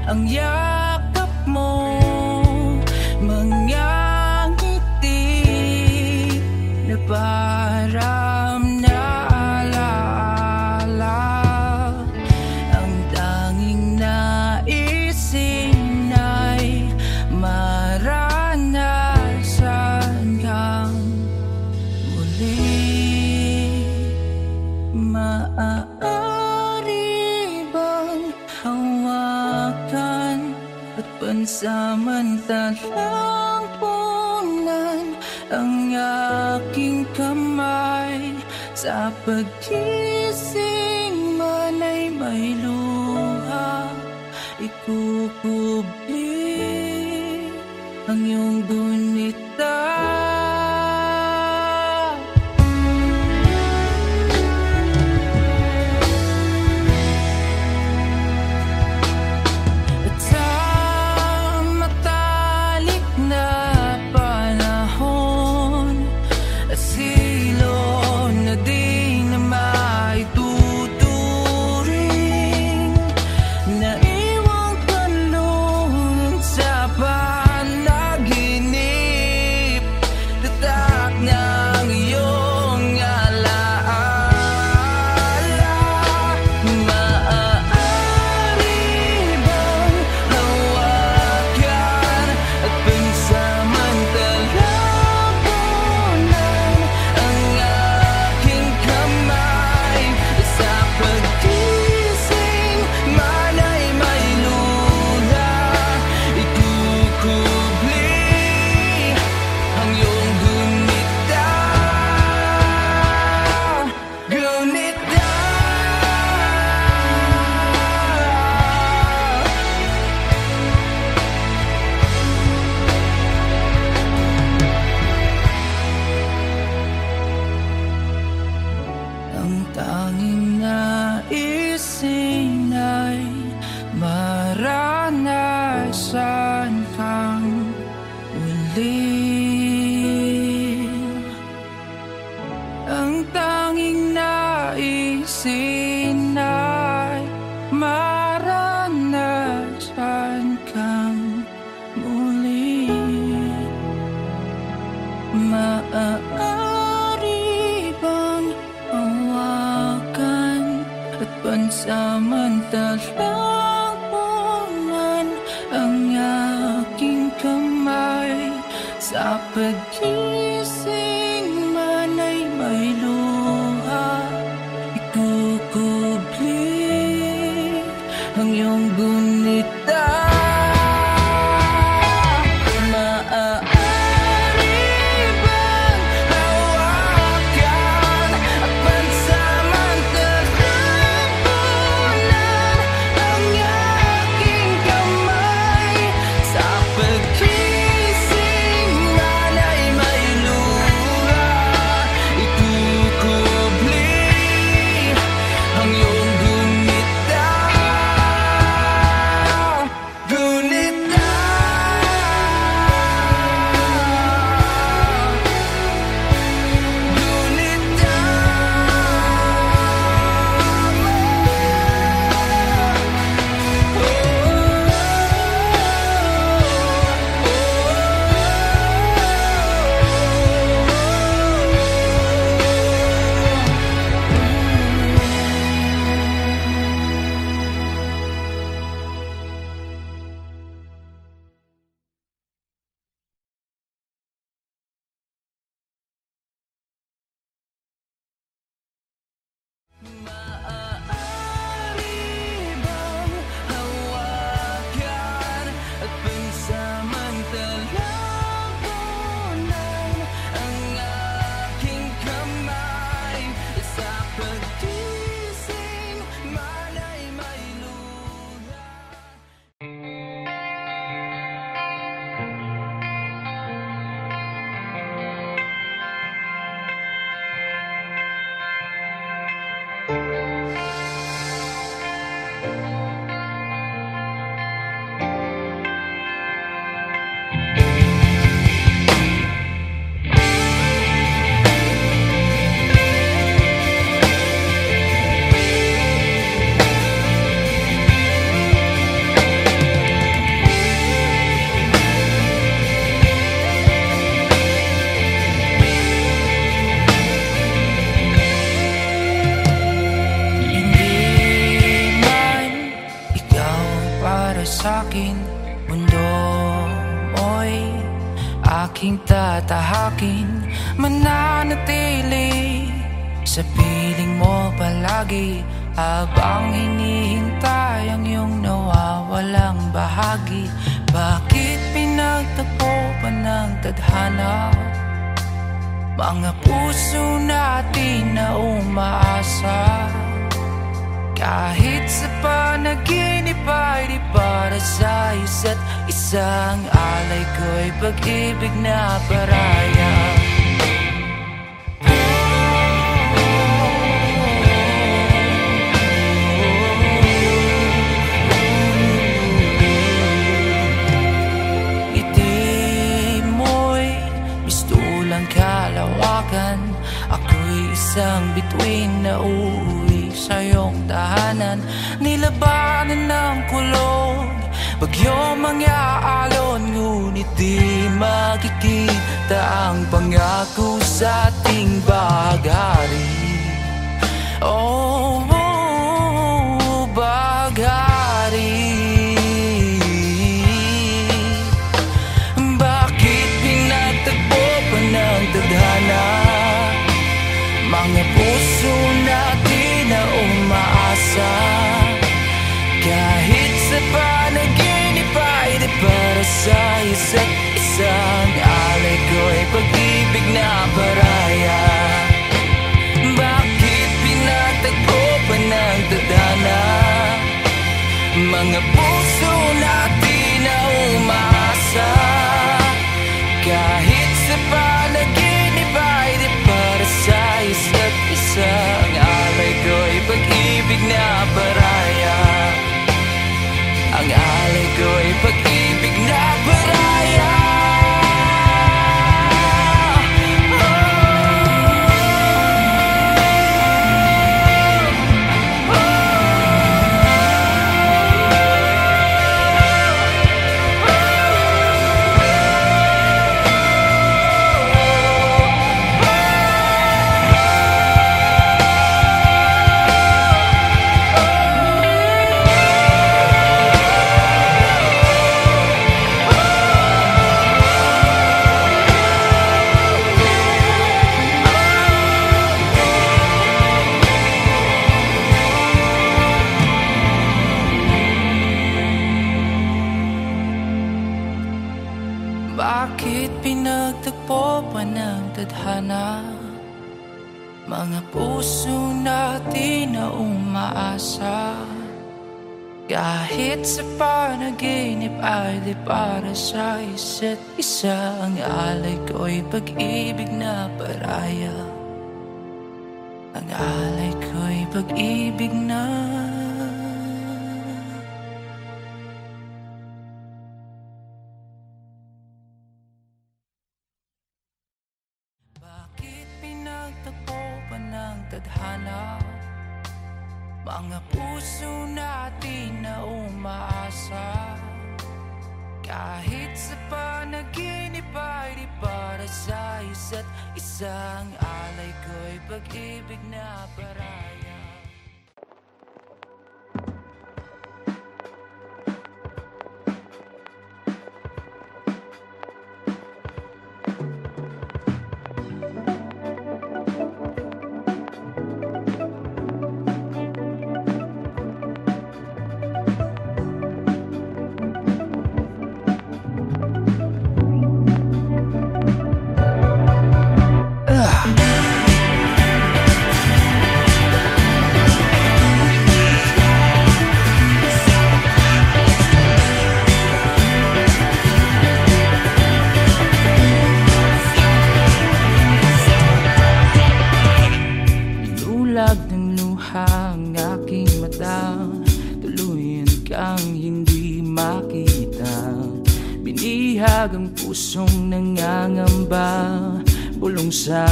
ang yakap mo, mga ngiti na parang naalaala. Ang tanging naisin ay maranasan kang muli. Maaari bang hawakan at pansamantalang punan ang aking kamay? Sa pagkising man ay may luha, ikukubli ang iyong gunita. Tanging naisin ay maranasan kang uli. Ang tanging naisin ay maranasan kang muli. Maaari bang hawakan at pansamantalang punan ang aking kamay? Sa pagkising man ay may luha, ikukubli ang iyong gunita. Good. para sa'kin. Mundo mo'y aking tatahakin, mananatili sa piling mo palagi, habang hinihintay ang iyong nawawalang bahagi. Bakit pinagtagpo pa ng tadhana mga puso natin na umaasa? Kahit sa panaginip ay di para sa isa't isang alay ko'y pag-ibig na paraya. Ngiti mo'y mistulang kalawakan, ako'y isang bituin na uuwi sa iyong tahanan. Nilabanan ng kulog, bagyo mga alon, ngunit di makikita ang pangako sa ating bahagari. Oh, bahagari. Bakit pinagtagpo pa ng tadhana mga puso natin na umaasa? Kahit sa panaginip ay di para sa isa't isang alay ko'y pag-ibig na paraya. Bakit pinagtagpo pa ng tadhana mga puso natin na umaasa? Kahit sa panaginip ay di para sa isa't isang alay ko'y pag-ibig na paraya. Ang alay ko'y pag-ibig na paraya. Bakit pinagtagpo pa ng tadhana mga puso natin na umaasa? Kahit sa panaginip ay di para sa isa't isa, ang alay ko'y pag-ibig na paraya. Ang alay ko'y pag-ibig na tadhana mga puso natin na umaasa. Kahit sa panaginip ay di para sa isa't isang alay ko'y pag-ibig na paraya. Ang pusong nangangamba, bulong sa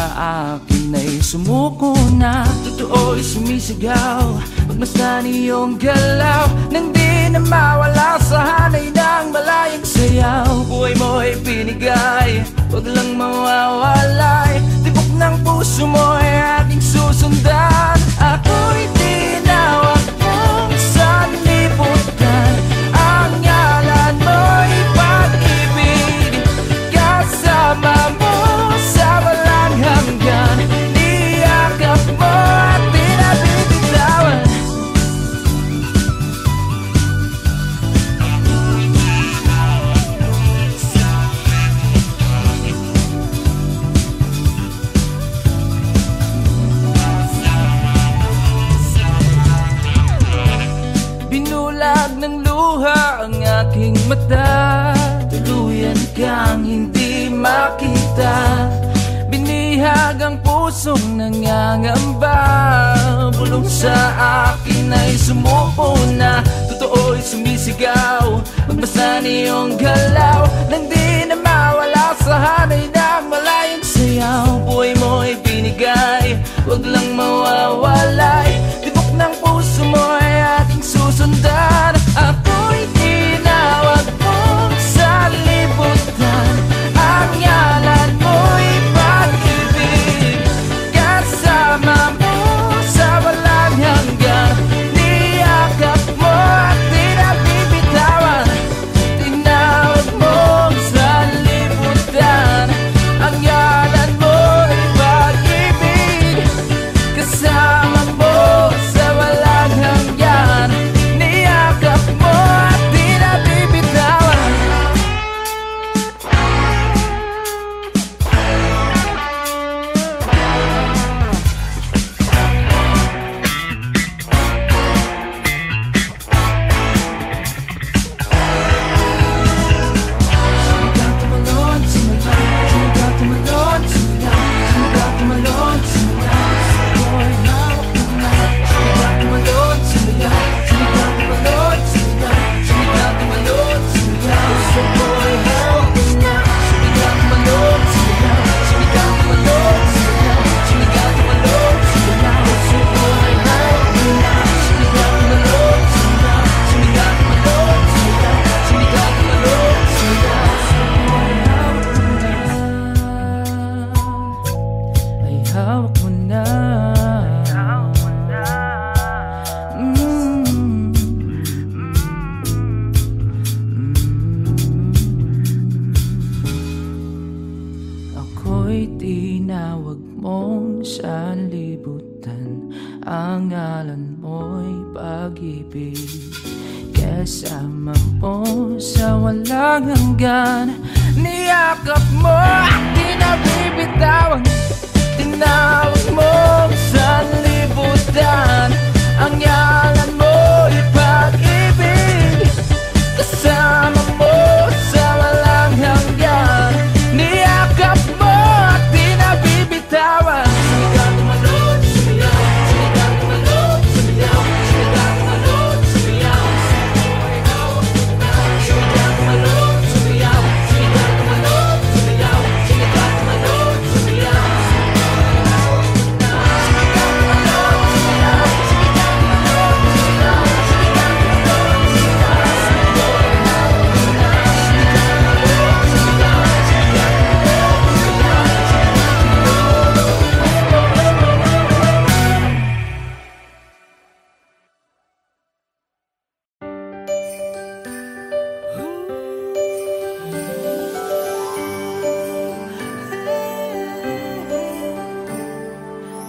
akin ay sumuko na. Totoo'y sumisigaw, pagmasdan iyong galaw, nang di na mawala sa hanay ng malayang sayaw. Buhay mo'y binigay, huwag lang mawawalay, tibok ng puso mo'y ating susundan. Ako'y tinawag mong sanlibutan, ang aking mata, tuluyan kang hindi makita. Binihag ang pusong nangangamba, bulong sa akin ay sumuko na. Totoo'y sumisigaw, magbasa niyong galaw, nang di na mawala sa hanay ng malayang sayaw. Buhay mo'y binigay, wag lang mawawalay. Tibok ng puso mo ay aking susundan. Ako'y tinawag mong sa libutan, ang ngalan mo'y pag-ibig. Kasama mo sa walang hanggan, niyakap mo at di na bibitawan. Tinawag mong sa libutan, ang ngalan mo'y pag-ibig. Kasama mo sa walang hanggan, niyakap mo at di na bibitawan. Hawak mo na, ako'y tinawag mong sa libutan, ang ngalan mo'y pag-ibig. Kasama mo sa walang hanggan, niyakap mo at di na bibitawan. Tinawag mo sa libutan, ang ngalan mo'y pag-ibig. Kasama mo sa walang hanggan, niyakap mo at di na bibitawan. Sumigaw, tumalon, sumiyaw, sumigaw, tumalon, sumiyaw, sumigaw, tumalon, sumiyaw. Sumigaw, tumalon, sumiyaw, sumigaw, tumalon, sumiyaw, sumigaw, tumalon, sumiyaw.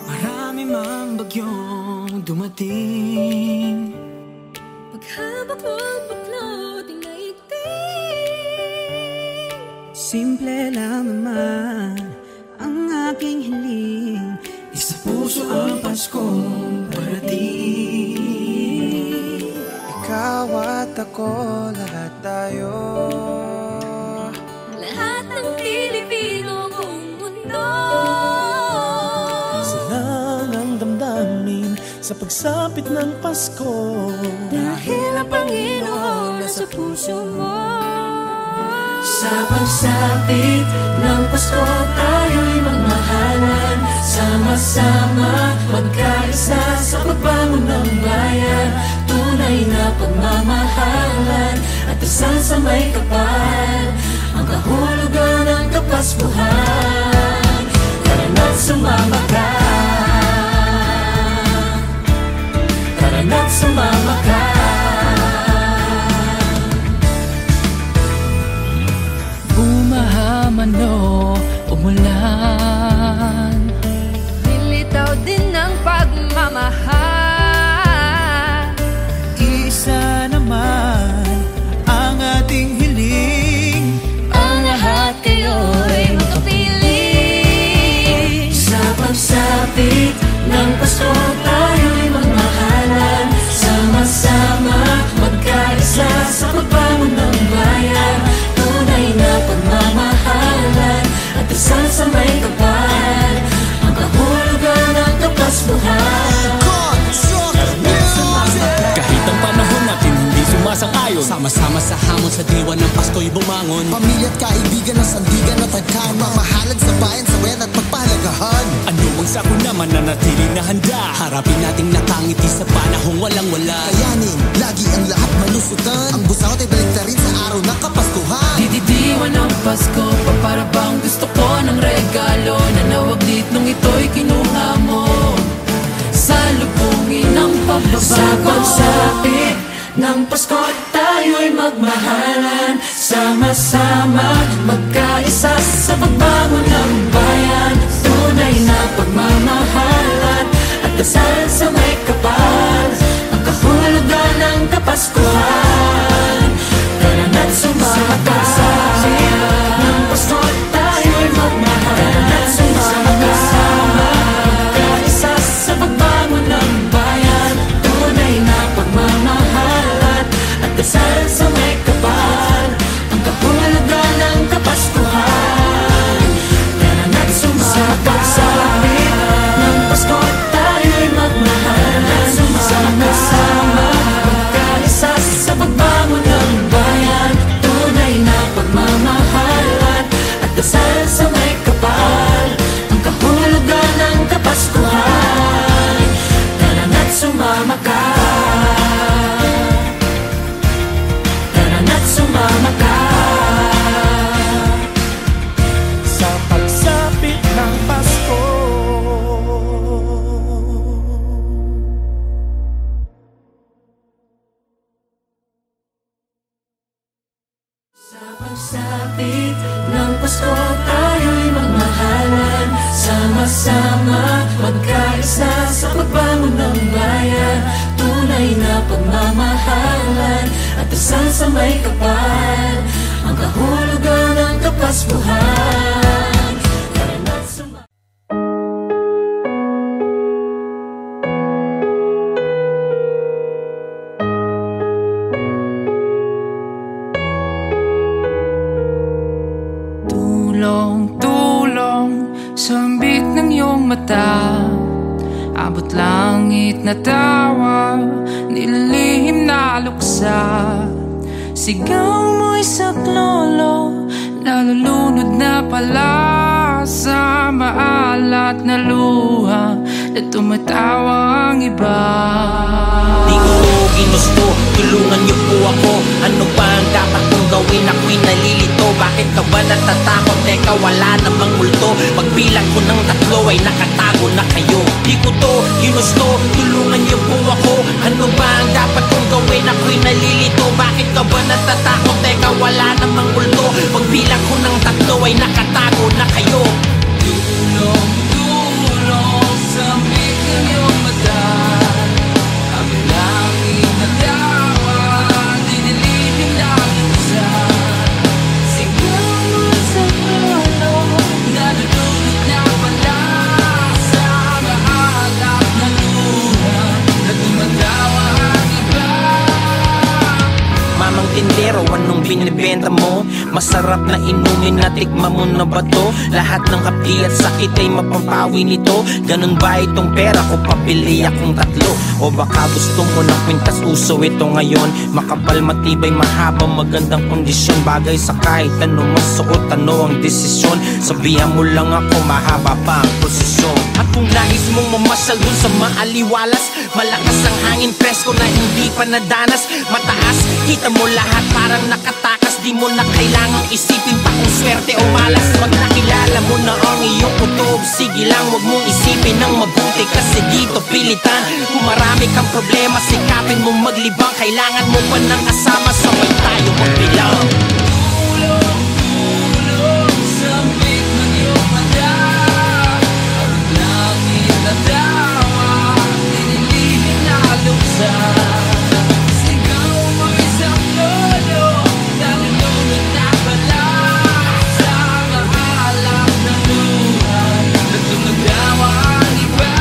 Marami mang bagyong dumating, Paghabak mo'ng baklot ang naigting. Simple lang naman ang aking hiling, isa puso ang Paskong parating. Ikaw at ako, lahat tayo. Lahat ng Pilipino buong mundo. Silang ang damdamin sa pagsapit ng Pasko, Dahil ang Panginoon nasa puso mo. Sa pagsapit ng Pasko, tayo'y magmahalan. Sama-sama, magkaisa sa pagbangon ng bayan. Tunay na pagmamahalan at dasal sa may kapal, ang kahulugan ng Kapaskuhan. Tara na't sumama ka, tara na't sumama ka. Bumahaman o umulan, Nilitaw din ng pagmamahal. isa naman ang ating hiling. Ang lahat kayo'y magkapiling. sa pagsapit ng Pasko, tayo'y magmahalan. Sama Sama-sama sa hamon sa diwa ng Pasko'y bumangon. Pamilya at kaibigan ng sandigan at tagkanan, mamahalad sa bayan, sa wet at pagpahalagahan. Ano ang sako naman na natiling na handa, harapin nating nakangiti sa panahong walang wala. Kayanin, lagi ang lahat malusutan, ang busaot ay balik na rin sa araw ng Kapaskuhan. Dididiwan ng Pasko, para bang gusto ko ng regalo na nawaglit nung ito'y kinuha mo. Salubungin ang pagbabago. Sa pagsapit ng Pasko tayo'y magmahalan, sama-sama magkaisa sa pagbangon ng bayan. Tunay na pagmamahalan at dasal sa may kapal, ang kahulugan ng Kapaskuhan. Tara na't sumama sa ng Pasko tayo'y magmahalan, sama-sama magkaisa sa pagbangon ng bayan. Tunay na pagmamahalan at dasal sa may kapal, ang kahulugan ng Kapaskuhan. Tara na't sumama sa ng Pasko tayo'y magmahalan, sama-sama magkaisa sa pagbangon ng bayan. Tunay na pagmamahalan at dasal sa may kapal, ang kahulugan ng Kapaskuhan. Tara na't sumama ka, tara na't sumama ka. Sa pagsapit ng Pasko. Sa pagsapit ng Pasko tayo'y magmahalan, sama-sama magkaisa sa pagbangon ng bayan. Tunay na pagmamahalan at dasal sa may kapal, ang kahulugan ng Kapaskuhan. Tara na't sumama. Tulong-tulong sa ambik ng iyong mata, abot langit na tawa, nililihim na luksa. Sigaw mo'y saklolo, nalulunod na pala sa maalat na luha na tumatawa ang iba. Di ko ginusto, tulungan niyo po ako. Ano ba ang dapat kong gawin? Ako'y nalilito. Bakit ka ba natatakot? Teka, wala namang multo. Pagbilang ko ng 3 ay nakatago na kayo. Di ko to ginusto, tulungan niyo po ako. Ano ba ang dapat kong gawin? Ako'y nalilito. Bakit ka ba natatakot? Teka, wala namang multo. Pagbilang ko ng 3 ay nakatago na kayo. Tulong, tulong sa ambik ng iyong mata, abot langit na tawa, nililihim na luksa. Sigaw mo'y saklolo, nalulunod na pala sa maalat na luha na tumatawa ang iba. Mamang tindero, anong binibenta mo? Masarap na inumin na tikma mo na ba to? Lahat ng hapdi at sakit ay mapapawi nito. Ganun ba itong pera ko? Papili akong 3. O baka gusto mo ng kwintas, uso ito ngayon. Makapal, matibay, mahaba, magandang kondisyon. Bagay sa kahit ano masuot, ano ang desisyon. Sabihan mo lang ako, mahaba pa ang prosesyon. At kung nais mong mamasyal dun sa maaliwalas, malakas ang hangin, presko na hindi pa nadanas. Mataas, kita mo lahat parang nakatakas. Di mo na kailangang isipin pa kung swerte o malas. Pag nakilala mo na ang iyong kutob, sige lang, wag mong isipin ng mabuti. Kasi dito pilitan, kung marami kang problema, sikapin mo maglibang. Kailangan mo pa ng kasama, sabay tayo magbilang. Tulong, tulong sa ambik ng iyong mata, abot langit na tawa, nililihim na luksa. Sigaw mo'y saklolo, nalulunod na pala sa maalat na luha na tumatawa ang iba.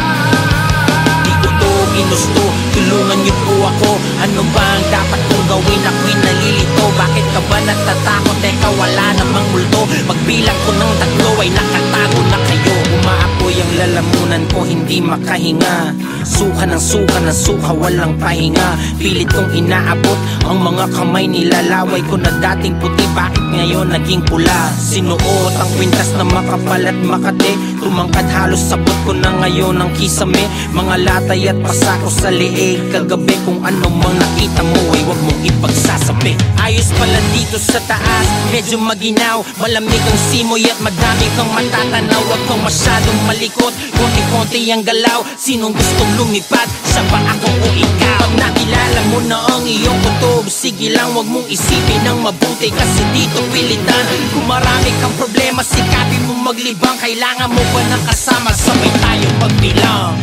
Di ko to ginusto, tulungan niyo po ako. Ano ba ang dapat kong gawin? Ako'y nalilito. Bakit ka ba natatakot? Teka, wala namang multo. Pagbilang ko ng 3 ay nakatago na kayo. Umaapoy ako'y ang lalamunan ko hindi makahinga. Suka ng suka ng suka, walang pahinga. Pilit kong inaabot ang mga kamay, nilalaway ko na dating puti, bakit ngayon naging pula? Sinuot ang kwintas na makapal at makate, tumangkad halos sabot ko na ngayon ang kisame. Mga latay at pasako sa leeg, kagabi kung ano mang nakita mo ay wag mong ipagsasabi. Ayos pala dito sa taas, medyo maginaw, malamig ang simoy at madami kang matatanaw. Wag kang masyadong malikot, konti-konti ang galaw. Sinong gustong lumipad, siya ba ako o ikaw? Pag nakilala mo na ang iyong kutob, sige lang wag mong isipin ng mabuti, kasi dito pilitan. Kung marami kang problema, sikapin mo maglibang. Kailangan mo ba ng kasama, sabay tayo magbilang.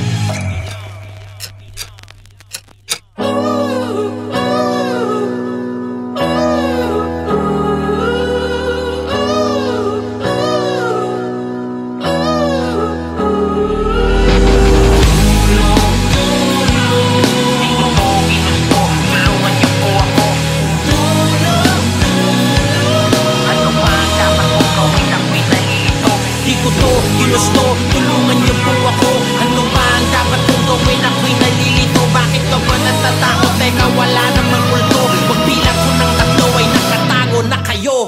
Ginusto, tulungan niyo po ako. Ano ba ang dapat kong gawin? Ako'y nalilito. Bakit ka ba natatakot? Teka, wala namang multo. Pagbilang ko ng tatlo ay nakatago na kayo.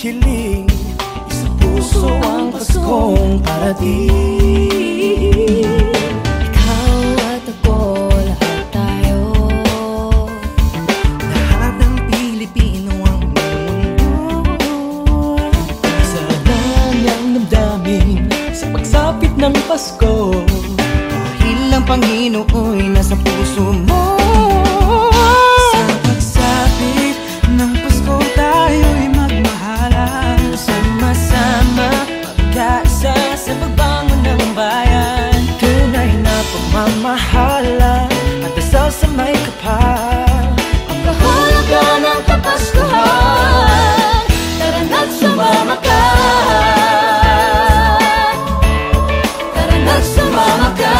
hiling, sa puso ang Paskong parating. Ikaw at ako, lahat tayo, lahat ng Pilipino ang mundo. Isa lang ang damdamin sa pagsapit ng Pasko, dahil ang Panginooy nasa puso mo. Sa pagsapit ng Pasko tayo'y magmahalan, sama-sama pagkaisa sa pagbangon ng bayan. tunay na pagmamahalan at dasal sa may kapal. Ang kahulugan ng Kapaskuhan, tara na't sumama ka. Tara na't sumama ka.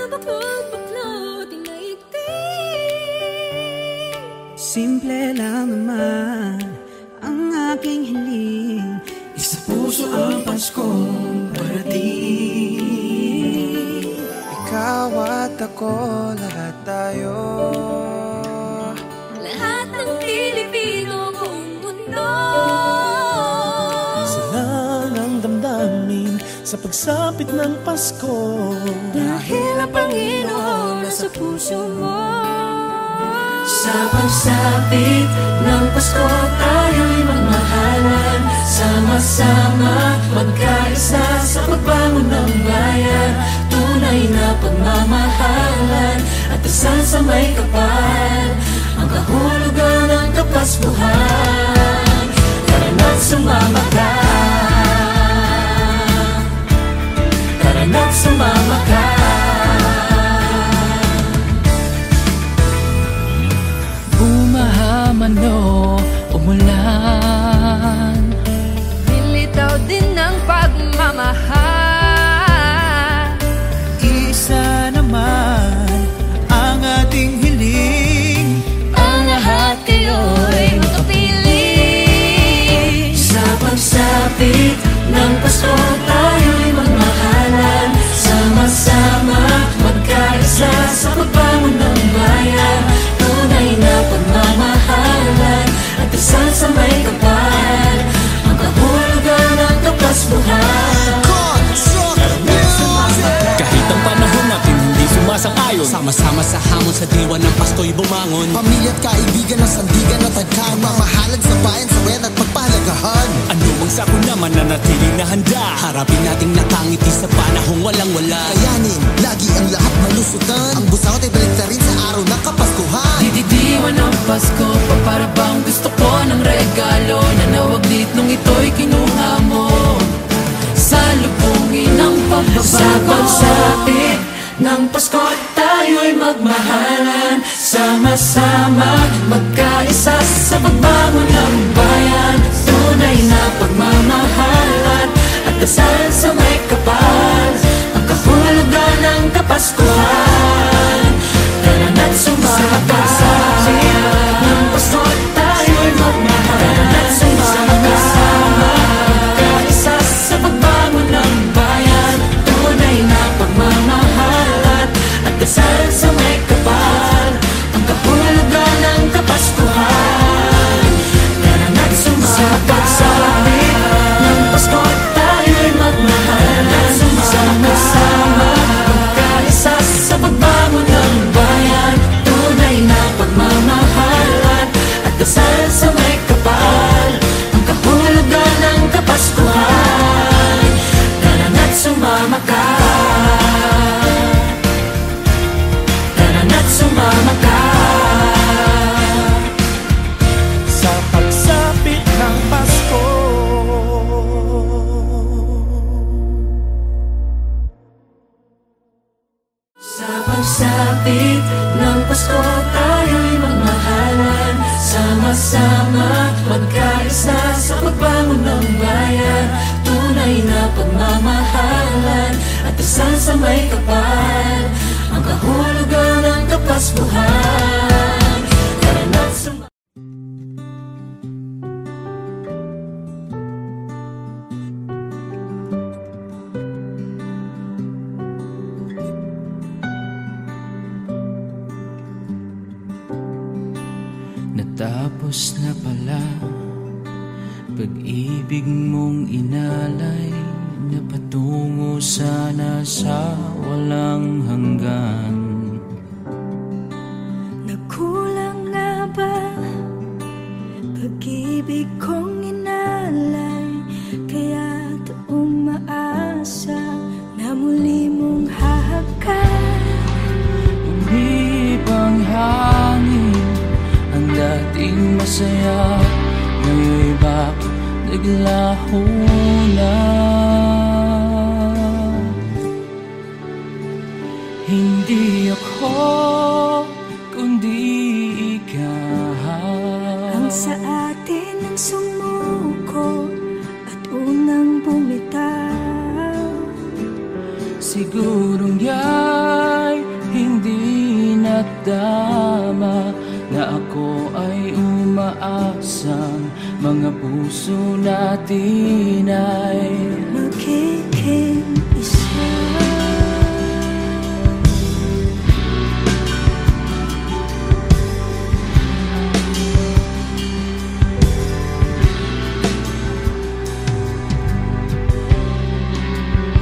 baklot-baklot inaigting. Simple lang naman ang aking hiling, isa puso ang Paskong parating. Ikaw at ako, lahat tayo, Lahat ng Pilipino buong mundo. Salang ang damdamin sa pagsapit ng Pasko. Dahil ang Panginoon nasa puso mo. Sa pagsapit ng Pasko tayo'y magmahalan, sama-sama magkaisa sa pagbangon ng bayan. Tunay na pagmamahalan at dasal sa may kapal, ang kahulugan ng Kapaskuhan. Tara na't sumama ka, tara na't sumama ka. Bumahaman o umulan, Nilitaw din ng pagmamahal. isa naman ang ating hiling, Ang lahat kayo'y makapiling. sa pagsapit ng Pasko tayo'y magmahalan, sama-sama magkaisa sa pagbangon ng bayan. Tunay na pagmamahalan at dasal sa may kapal, ang kahulugan ng Kapaskuhan. Kahit ang panahon natin hindi sumasang-ayon, sama-sama sa hamon sa diwa ng Pasko'y bumangon. Pamilya at kaibigan ng sandigan at tagkahan, mamahalan sa bayan, sa wet at magpahalagahan. Ano bang sako naman na natiling na handa, harapin nating nakangiti sa panahong walang-wala. Kayanin, lagi ang lahat malusutan, ang busangot ay balik na rin sa araw ng Kapaskuhan. Didiwan ng Pasko, para bang gusto ko ng regalo na nawaglit nung ito'y kinuha mo. Salubungin ng pagbabago, sa pagsapit ng Pasko tayo'y magmahalan, sama-sama magkaisa sa pagbangon ng bayan. Tunay na pagmamahalan at dasal sa may kapal, ang kahulugan ng Kapaskuhan. Tara na't sumama ka, ng Pasko tayo'y magmahalan, tara na't sumama magkaisa sa pagbangon ng bayan. Tunay na pagmamahalan at dasal sa may kapal, ang kahulugan ng Kapaskuhan. Tara na't sumama sa ng Pasko tayo'y magmahalan, sama-sama magkaisa sa pagbangon ng bayan. Tunay na pagmamahalan at dasal sa may kapal, ang kahulugan ng Kapaskuhan. Tara na't sumama ka, tara na't sumama ka. Sa pagsapit ng Pasko. Sa pagsapit ng Pasko tayo'y magmahalan, sama-sama magkaisa sa pagbangon ng bayan. Tunay na pagmamahalan at dasal sa may kapal, ang kahulugan ng Kapaskuhan. Tara na't sumama. Natapos na pala pag-ibig mong inalay, na patungo sana sa walang hanggan. Nagkulang nga ba pag-ibig kong inalay, kaya umaasa na muli mong hahakan. Umibang hangin ang dating masaya, ngayon'y bakit naglaho na? Hindi ako, kundi ikaw Ang sa atin ang sumuko at unang bumitaw. Sigurong ya'y nadama na ako ay umaasang mga puso natin ay magiging isa.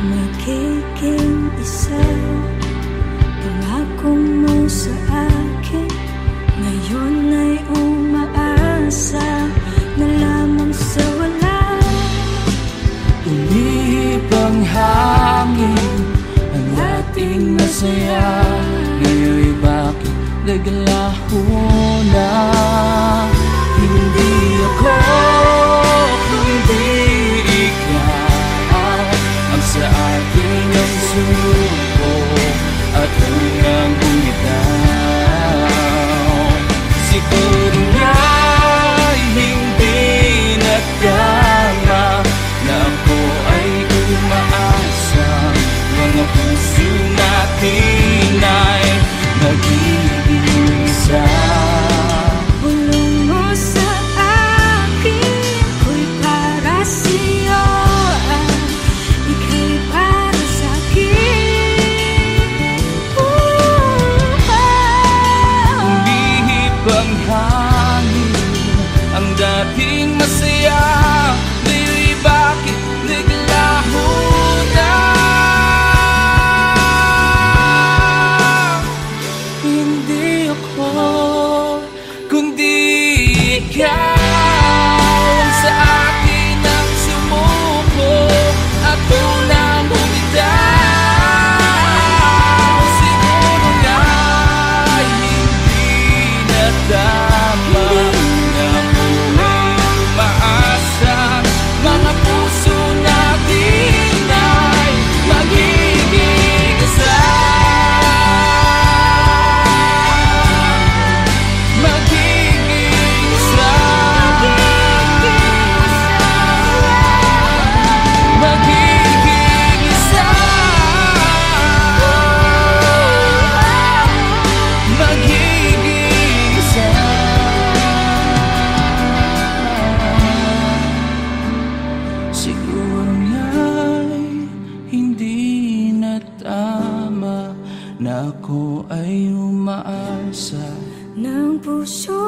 Magiging isa. Pangako mo sa akin ngayon ay umaasa na lamang sa wala. Umihip ang hangin, ang ating masaya. Ngayon'y bakit naglaho na? Hindi ako, kundi ikaw ang sa akin ang suko at hanggang bumitaw. Siguro nga'y hindi nagtama na ako ay umaasa mga puso natin ay magiging isa. Bulong mo sa akin, ko'y para sa'yo, ika'y para sa'kin. Umihip ang hangin, ang dating masaya. Ngayon'y bakit naglaho na? Hindi ako, kundi ikaw ang sa akin ang sumuko at unang bumitaw. Siguro nga'y hindi nadama na ako ay umaasa mga puso natin ay magiging isa. Magiging isa. Magiging isa. Magiging isa. Siguro nga'y hindi na tama na ako ay umaasa Ng puso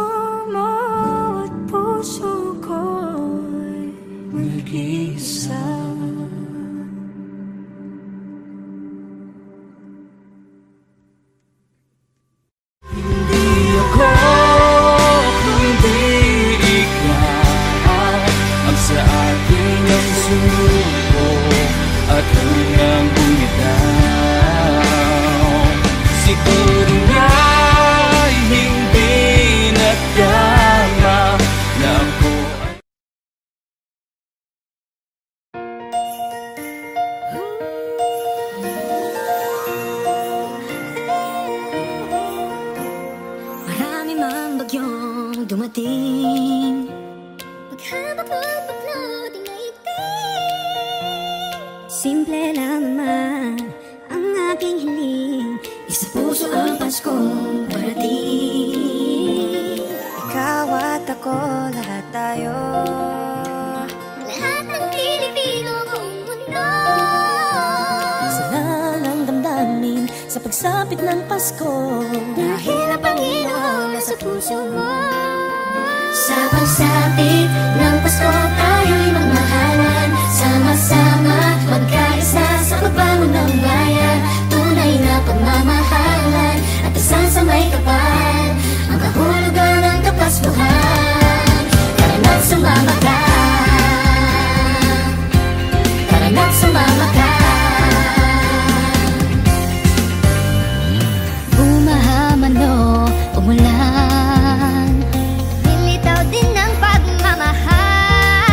mo at puso ko'y mag-isa. Hindi ako, kundi ikaw ang sa akin ang suko at hanggang bumitaw. Siguro nga'y hindi nagtama na ako ay marami mang bagyong dumating, paghabak mo't baklod inaigting. Simple lang naman ang aking hiling, isa puso ang Paskong parating. Ikaw at ako, lahat tayo, lahat ng Pilipino buong mundo. Sana ang damdamin sa pagsapit ng Pasko, dahil ang Panginoon nasa puso mo. Sa pagsapit ng Pasko tayo'y magmahalan, sama-sama magkaisa sa pagbangon ng bayan. Tunay na pagmamahalan at isang sa may kapal, ang kahulugan ng Kapaskuhan. Tara na't sumama ka, tara na't sumama ka. Bumahaman o umulan, nilitaw din ng pagmamahal.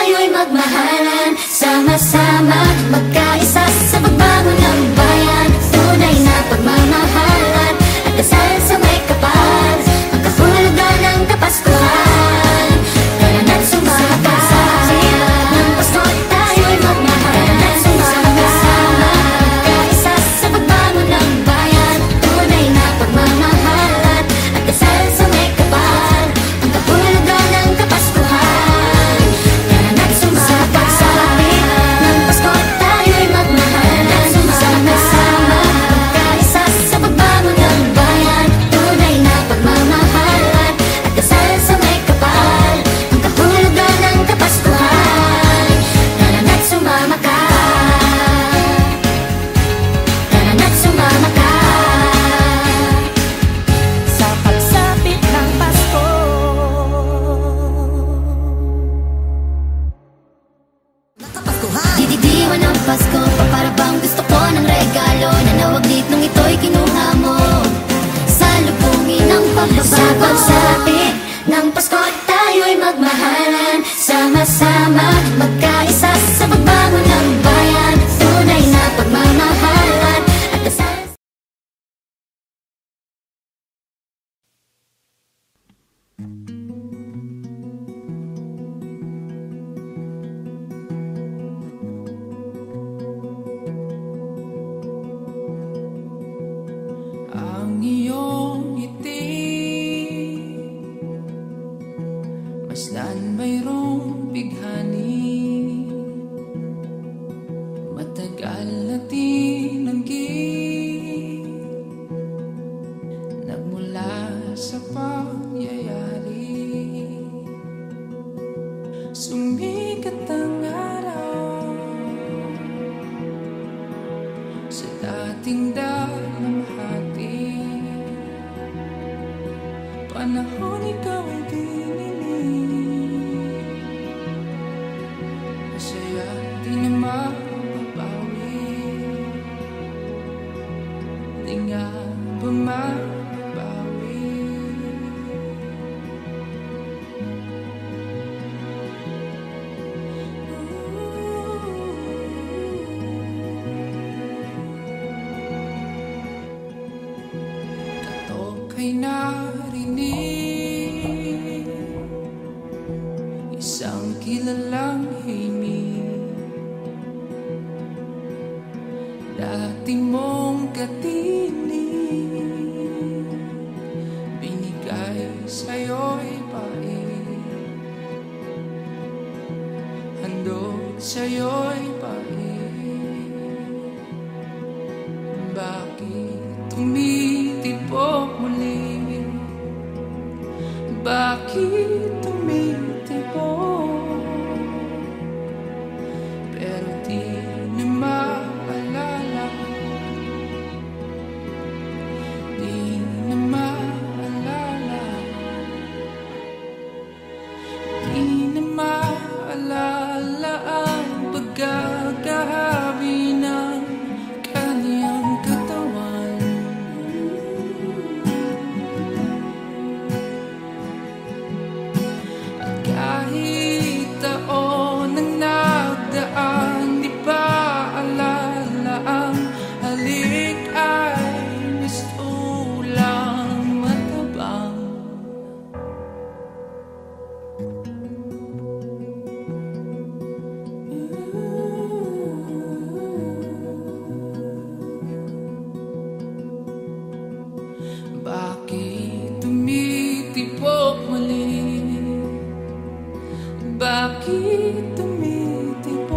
tayo'y magmahalan. Sama-sama, magkaisa sa pagbago ng bayan. Tunay na pagmamahalan at dasal sa may kapal. Magkahulugan ng Kapaskuhan. Tara na't sumakasal ng Pasko, tayo'y magmahalan. Sama-sama, magkaisa sa pagbago ng bayan. Tunay na pagmamahalan at dasal sa may kapal. Magkahulugan ng Kapaskuhan. Tara na't sumakasal ng Pasko, tayo'y magmahalan. Sama-sama, magkaisa sa pagbago ng bayan. Tunay na pagmamahalan at dasal sa may kapal. Magkahulugan ng Kapaskuhan. Tara na't sumama ka. Tara na't sumama ka. Sa pagsapit ng Pasko, dididiwan ng Pasko, para bang gusto ko ng regalo na nawaglit nung ito'y kinuha mo. Salubungin ang pagbabago. Sa pagsapit ng Pasko, tayo'y magmahalan. Sama-sama, magkaisa sa pagbago ng bayan. Tunay na pagmamahalan at dasal. Ang iyong ngiti, maslan mayroong bighani. Matagal na tinanggi, nagmula sa pangyayari. Sumikat ang araw sa dating dalamhati. Panahon ikaw ay dinilig, masaya di na mababawi. Di nga ba mababawi? Katok ay narinig, isang kilalang himig. Dati mong katinig, binigay sa'yo'y pait. Handog sa'yo'y pait. Bakit tumitibok muli? Bakit tumitibok? Pero di na maalala, di na maalala, di na maalala ang paggagabi ng kanyang katawan. At kahit taon ang nagdaan, di pa alala ang halik ay mistulang matabang. Bakit tumitibok muli? Bakit tumitibok?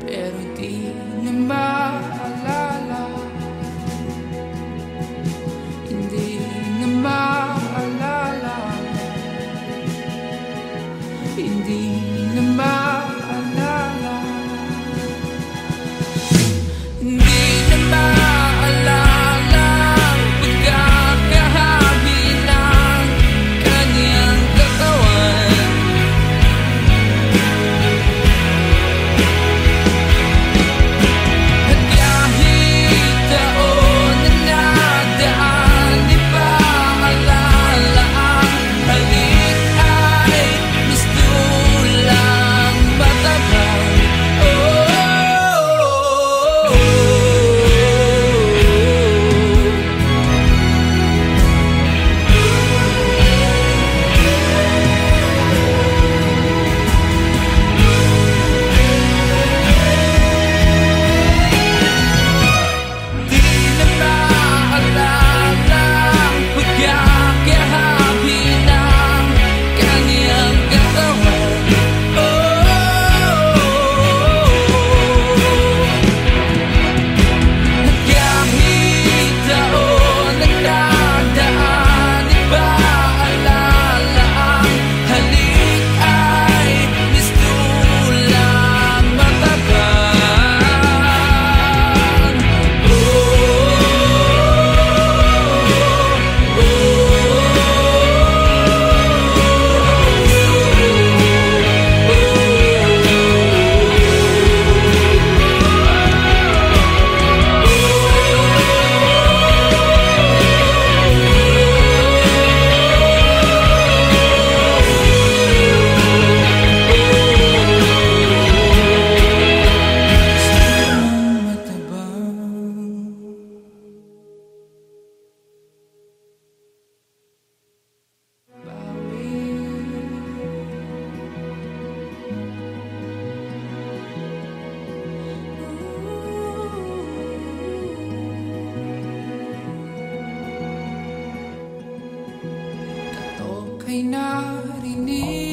Pero di na maalala, hindi na maalala, hindi na maalala, hindi na maalala ang pagkakahabi ng kanyang katawan. At kahit taon na nagdaan, di pa alala ang halik ay ay narinig.